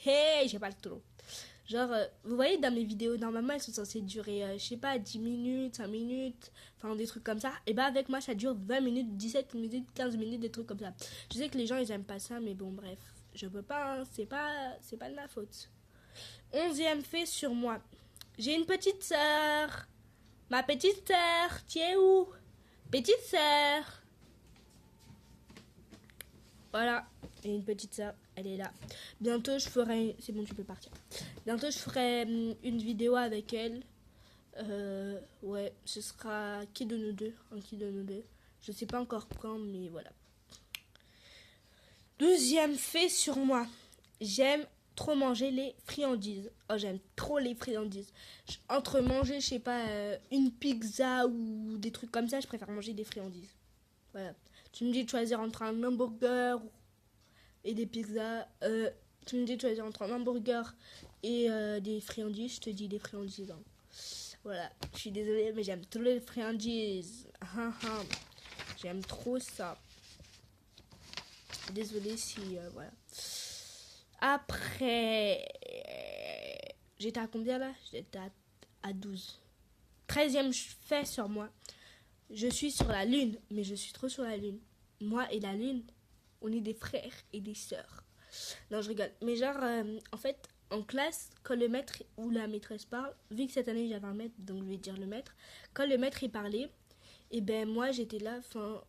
Hey, j'ai pas le temps. Genre, vous voyez, dans mes vidéos, normalement, elles sont censées durer, je sais pas, 10 minutes, 5 minutes, enfin, des trucs comme ça. Et bah, avec moi, ça dure 20 minutes, 17 minutes, 15 minutes, des trucs comme ça. Je sais que les gens, ils aiment pas ça, mais bon, bref. Je peux pas, hein, c'est pas de ma faute. 11e fait sur moi. J'ai une petite sœur. Ma petite sœur, tu es où? Petite sœur. Voilà, et une petite sœur, elle est là. Bientôt, je ferai... C'est bon, tu peux partir. Bientôt, je ferai une vidéo avec elle. Ouais, ce sera qui de nous deux. Un qui de nous deux. Je sais pas encore quand, mais voilà. 12e fait sur moi. J'aime trop manger les friandises. Oh, j'aime trop les friandises. Entre manger, je sais pas, une pizza ou des trucs comme ça, je préfère manger des friandises. Voilà. Tu me dis de choisir entre un hamburger et des pizzas. Tu me dis de choisir entre un hamburger et des friandises. Je te dis des friandises. Hein. Voilà. Je suis désolée, mais j'aime trop les friandises. J'aime trop ça. Désolée si... voilà. Après... J'étais à combien là? J'étais à 12. 13e fait sur moi. Je suis sur la lune, mais je suis trop sur la lune. Moi et la lune, on est des frères et des sœurs. Non, je rigole. Mais genre, en fait, en classe, quand le maître ou la maîtresse parle, vu que cette année j'avais un maître, donc je vais dire le maître, quand le maître il parlait, et ben moi j'étais là, enfin,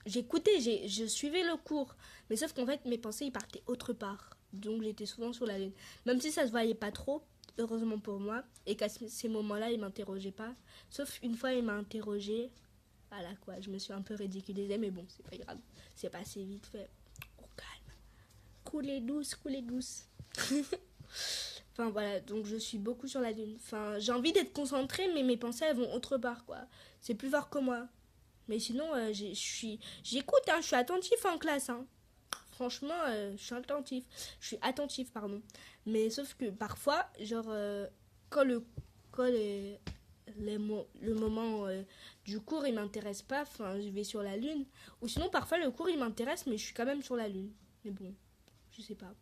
j'écoutais, je suivais le cours, mais sauf qu'en fait mes pensées ils partaient autre part. Donc j'étais souvent sur la lune. Même si ça se voyait pas trop, heureusement pour moi, et qu'à ces moments-là il m'interrogeait pas. Sauf une fois il m'a interrogé. Voilà quoi, je me suis un peu ridiculisée, mais bon, c'est pas grave. C'est passé vite fait. Au calme. Coulez douce, coulez douce. Enfin voilà, donc je suis beaucoup sur la lune. Enfin, j'ai envie d'être concentrée, mais mes pensées elles vont autre part quoi. C'est plus fort que moi. Mais sinon, j'écoute, hein, je suis attentif en classe. Hein. Franchement, je suis attentif. Je suis attentif, pardon. Mais sauf que parfois, genre, quand le moment du cours il m'intéresse pas, enfin je vais sur la lune, ou sinon parfois le cours il m'intéresse mais je suis quand même sur la lune, mais bon, je sais pas.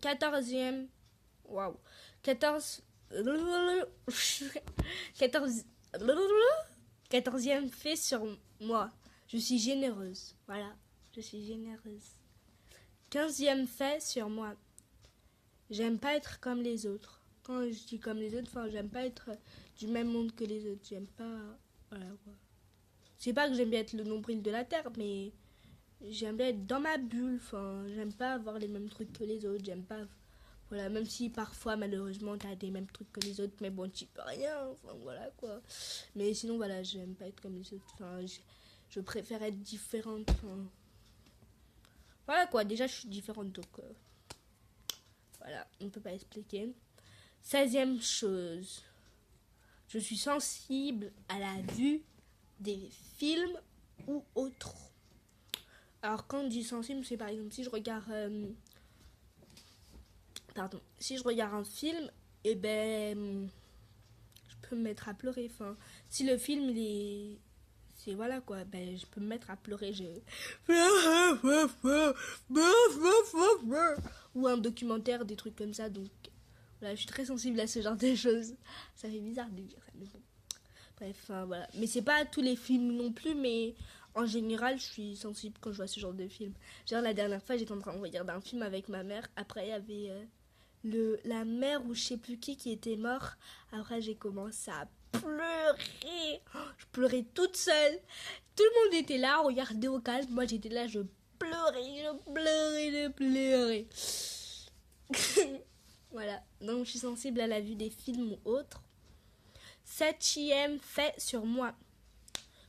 14e, waouh, 14 14 14e fait sur moi, je suis généreuse, voilà, je suis généreuse. 15e fait sur moi, j'aime pas être comme les autres. Quand je dis comme les autres, enfin, j'aime pas être du même monde que les autres. J'aime pas. Voilà quoi. C'est pas que j'aime bien être le nombril de la terre, mais j'aime bien être dans ma bulle. Enfin, j'aime pas avoir les mêmes trucs que les autres. J'aime pas. Voilà, même si parfois, malheureusement, t'as des mêmes trucs que les autres, mais bon, tu peux rien. Enfin, voilà quoi. Mais sinon, voilà, j'aime pas être comme les autres. Enfin, je préfère être différente. Enfin, voilà quoi, déjà, je suis différente donc. Voilà, on ne peut pas expliquer. 16e chose. Je suis sensible à la vue des films ou autres. Alors quand je dis sensible, c'est par exemple si je regarde si je regarde un film, et ben je peux me mettre à pleurer. Enfin, si le film il est c'est voilà quoi, ben je peux me mettre à pleurer, ou un documentaire, des trucs comme ça, donc voilà, je suis très sensible à ce genre de choses. Ça fait bizarre de dire ça, mais bon. Bref, enfin, voilà. Mais c'est pas tous les films non plus, mais en général, je suis sensible quand je vois ce genre de film. Genre, la dernière fois, j'étais en train de regarder un film avec ma mère. Après, il y avait la mère ou je sais plus qui était mort. Après, j'ai commencé à pleurer. Je pleurais toute seule. Tout le monde était là, regardait au calme. Moi, j'étais là, je pleurais. Voilà. Donc, je suis sensible à la vue des films ou autres. 7e fait sur moi.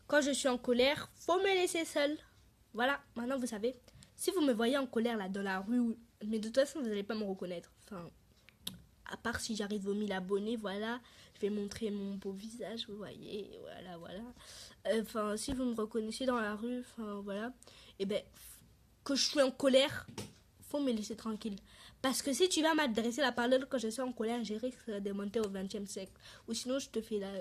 Quand je suis en colère, faut me laisser seule. Voilà, maintenant vous savez. Si vous me voyez en colère là dans la rue, mais de toute façon vous n'allez pas me reconnaître. Enfin, à part si j'arrive aux 1000 abonnés, voilà, je vais montrer mon beau visage, vous voyez, voilà. Enfin, si vous me reconnaissez dans la rue, enfin voilà, et ben que je suis en colère, faut me laisser tranquille. Parce que si tu vas m'adresser la parole quand je suis en colère, je risque de monter au 20e siècle. Ou sinon, je te fais la...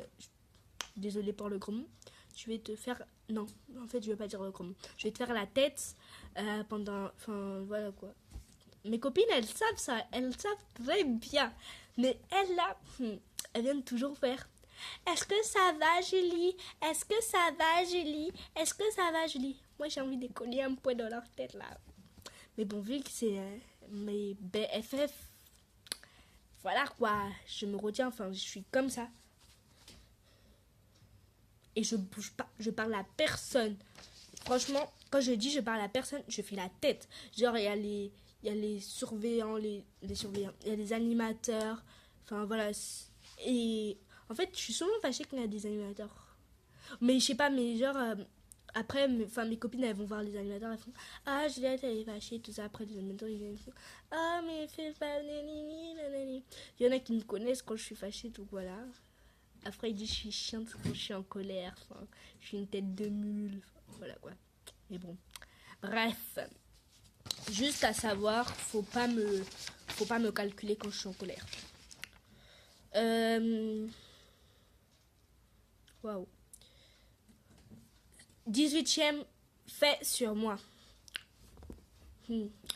Désolée pour le gros mot. je vais te faire... Non, en fait, je vais pas dire comment. Je vais te faire la tête pendant... Enfin, voilà quoi. Mes copines, elles savent ça. Elles savent très bien. Mais elles, là, elles viennent toujours faire. Est-ce que ça va, Julie? Est-ce que ça va, Julie? Est-ce que ça va, Julie? Moi, j'ai envie de coller un point dans leur tête, là. Mais bon, vu que c'est mes BFF, voilà quoi. Je me retiens, enfin, je suis comme ça. Et je bouge pas, je parle à personne. Franchement, quand je dis je parle à personne, je fais la tête. Genre, il y a les surveillants, les surveillants, il y a les animateurs. Enfin, voilà. Et en fait, je suis souvent fâchée quand il y a des animateurs. Mais je sais pas, mais genre, après, mes copines, elles vont voir les animateurs, elles font ah, Juliette, elle est fâchée, tout ça. Après, les animateurs, ils viennent, ah, mais fais pas, nanani, nanani. Il y en a qui me connaissent quand je suis fâchée, donc voilà. Après, il dit je suis chiante quand je suis en colère. Enfin, je suis une tête de mule. Enfin, voilà quoi. Mais bon. Bref. Juste à savoir, faut pas me calculer quand je suis en colère. Waouh. 18e fait sur moi.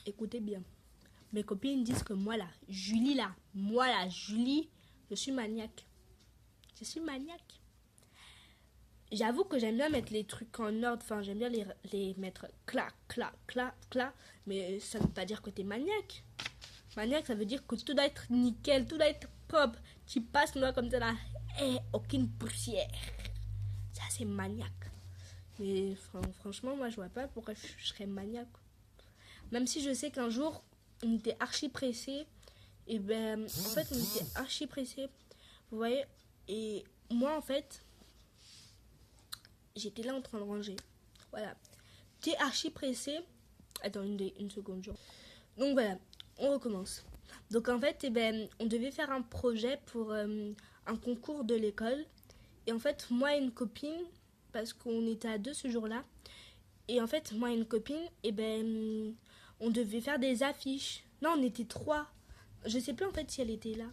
Écoutez bien. Mes copines disent que moi là, Julie, je suis maniaque. Je suis maniaque. J'avoue que j'aime bien mettre les trucs en ordre. Enfin, j'aime bien les mettre clac, clac, clac, clac. Mais ça ne veut pas dire que t'es maniaque. Maniaque, ça veut dire que tout doit être nickel, tout doit être propre. Tu passes moi comme ça là. Et aucune poussière. Ça, c'est maniaque. Mais franchement, moi, je vois pas pourquoi je serais maniaque. Même si je sais qu'un jour, on était archi pressé. Et ben, en fait, on était archi pressé. Vous voyez. Et moi, en fait, j'étais là en train de ranger. Voilà. T'es archi pressé. Attends, une seconde, genre. Donc voilà, on recommence. Donc en fait, on devait faire un projet pour un concours de l'école. Et en fait, moi et une copine, parce qu'on était à deux ce jour-là, et en fait, moi et une copine, on devait faire des affiches. Non, on était trois. Je sais plus en fait si elle était là.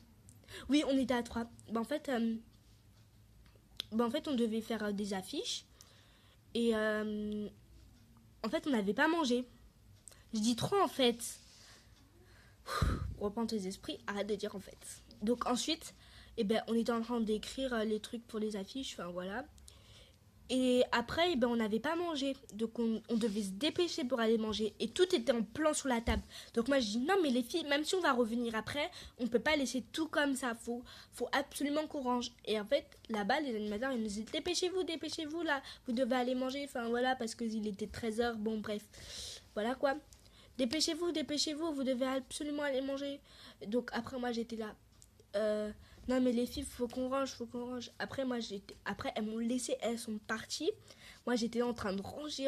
Oui, on était à trois. En fait, on devait faire des affiches. Et en fait, on n'avait pas mangé. Je dis trop en fait. Reprends tes esprits, arrête de dire en fait. Donc ensuite, on était en train d'écrire les trucs pour les affiches, enfin voilà. Et après, on n'avait pas mangé. Donc on devait se dépêcher pour aller manger. Et tout était en plan sur la table. Donc moi je dis non mais les filles, même si on va revenir après, on peut pas laisser tout comme ça. Faut absolument qu'on range. Et en fait, là-bas, les animateurs, ils nous disaient dépêchez-vous là. Vous devez aller manger. Enfin voilà, parce qu'il était 13h. Bon bref. Voilà quoi. Dépêchez-vous, vous devez absolument aller manger. Donc après moi j'étais là. Non mais les filles, faut qu'on range. Après elles m'ont laissé, elles sont parties. Moi j'étais là en train de ranger.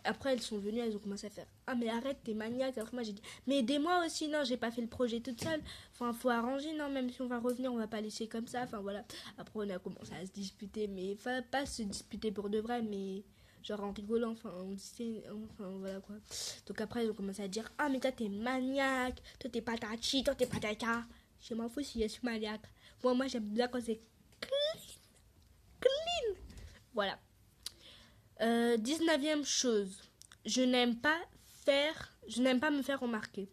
Après elles sont venues, elles ont commencé à faire ah mais arrête, t'es maniaque. Après moi j'ai dit mais aidez-moi aussi, non j'ai pas fait le projet toute seule. Enfin faut arranger, non même si on va revenir on va pas laisser comme ça. Enfin voilà. Après on a commencé à se disputer, mais pas se disputer pour de vrai, mais genre en rigolant, enfin on disait, enfin voilà quoi. Donc après ils ont commencé à dire ah mais toi t'es maniaque, toi t'es patati, toi t'es patata. Je m'en fous si je suis maniaque. Moi j'aime bien quand c'est clean. Voilà. 19e chose. Je n'aime pas me faire remarquer.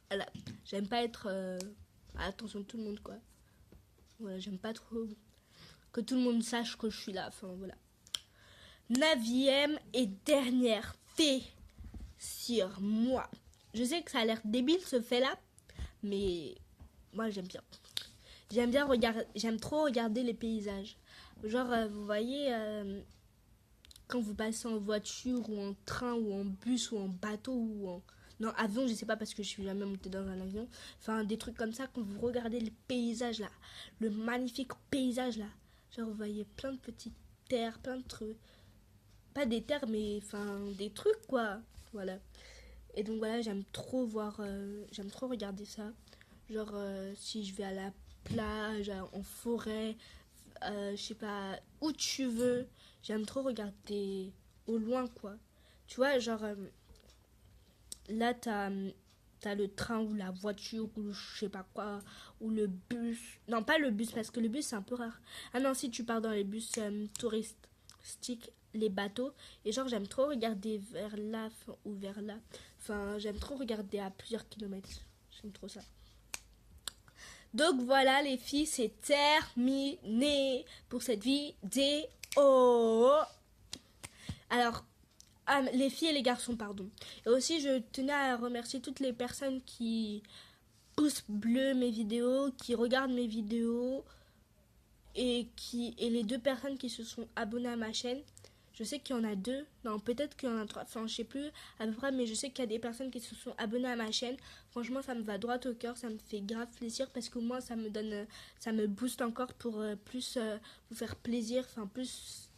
Voilà. J'aime pas être à l'attention de tout le monde quoi. Voilà, j'aime pas trop que tout le monde sache que je suis là. Enfin voilà. 9e et dernière fait sur moi. Je sais que ça a l'air débile ce fait là, mais moi j'aime bien. J'aime trop regarder les paysages. Genre vous voyez quand vous passez en voiture ou en train ou en bus ou en bateau ou en non, avion, je sais pas parce que je suis jamais montée dans un avion. Enfin des trucs comme ça quand vous regardez les paysages là, le magnifique paysage là. Genre vous voyez plein de petites terres, plein de trucs. Pas des terres mais enfin des trucs quoi. Voilà. Et donc voilà, j'aime trop regarder ça. Genre si je vais à la plage, en forêt, je sais pas, où tu veux. J'aime trop regarder au loin quoi. Tu vois, genre là t'as t'as le train ou la voiture ou je sais pas quoi, ou le bus. Non, pas le bus parce que le bus c'est un peu rare. Ah non, si tu pars dans les bus touristiques, les bateaux. Et genre, j'aime trop regarder vers là ou vers là. Enfin, j'aime trop regarder à plusieurs kilomètres. J'aime trop ça. Donc voilà les filles, c'est terminé pour cette vidéo. Alors, les filles et les garçons, pardon. Et aussi, je tenais à remercier toutes les personnes qui poussent bleu mes vidéos, qui regardent mes vidéos et les 2 personnes qui se sont abonnées à ma chaîne. Je sais qu'il y en a 2, non peut-être qu'il y en a 3, enfin je sais plus à peu près, mais je sais qu'il y a des personnes qui se sont abonnées à ma chaîne. Franchement ça me va droit au cœur, ça me fait grave plaisir parce que moi ça me donne, ça me booste encore pour plus vous faire plaisir, enfin plus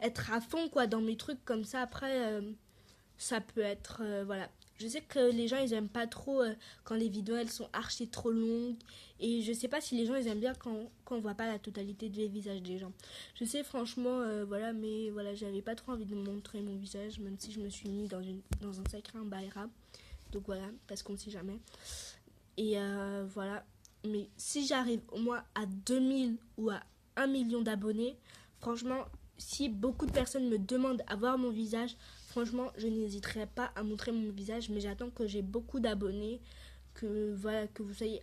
être à fond quoi dans mes trucs comme ça. Après ça peut être voilà. Je sais que les gens ils aiment pas trop quand les vidéos elles sont archi trop longues, et je sais pas si les gens ils aiment bien quand on voit pas la totalité des visages des gens. Je sais franchement voilà, mais voilà, j'avais pas trop envie de montrer mon visage même si je me suis mis dans un sacré embarras. Donc voilà, parce qu'on sait jamais. Et voilà, mais si j'arrive au moins à 2000 ou à 1 million d'abonnés, franchement, si beaucoup de personnes me demandent à voir mon visage, franchement, je n'hésiterai pas à montrer mon visage, mais j'attends que j'ai beaucoup d'abonnés, que voilà, que vous soyez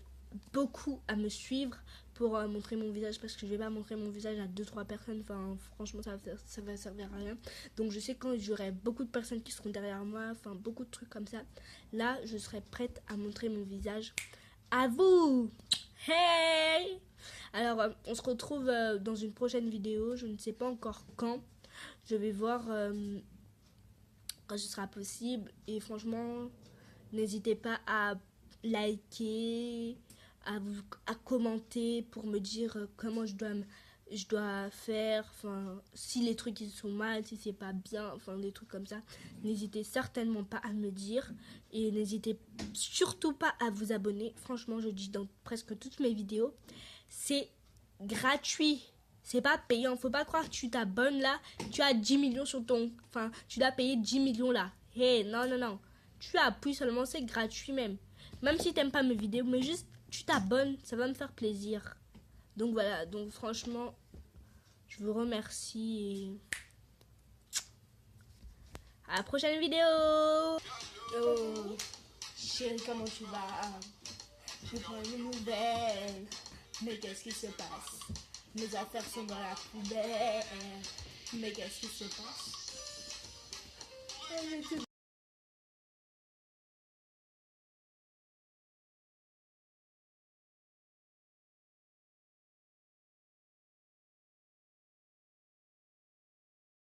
beaucoup à me suivre pour montrer mon visage, parce que je vais pas montrer mon visage à 2-3 personnes, enfin franchement ça va servir à rien. Donc je sais quand j'aurai beaucoup de personnes qui seront derrière moi, enfin beaucoup de trucs comme ça, là je serai prête à montrer mon visage à vous. Hey! Alors on se retrouve dans une prochaine vidéo, je ne sais pas encore quand, je vais voir quand ce sera possible, et franchement n'hésitez pas à liker, à commenter pour me dire comment je dois faire, enfin si les trucs ils sont mal, si c'est pas bien, enfin des trucs comme ça. N'hésitez certainement pas à me dire, et n'hésitez surtout pas à vous abonner. Franchement, je dis dans presque toutes mes vidéos, c'est gratuit. C'est pas payant, faut pas croire que tu t'abonnes là, tu as 10 millions sur ton... Enfin, tu dois payer 10 millions là. Hey, non, non, non. Tu appuies seulement, c'est gratuit même. Même si t'aimes pas mes vidéos, mais juste tu t'abonnes, ça va me faire plaisir. Donc voilà, donc franchement, je vous remercie et à la prochaine vidéo. Oh, chérie, comment tu vas? Je prends une nouvelle. Mais qu'est-ce qui se passe? Mes affaires sont dans la poubelle. Mais qu'est-ce qui se passe?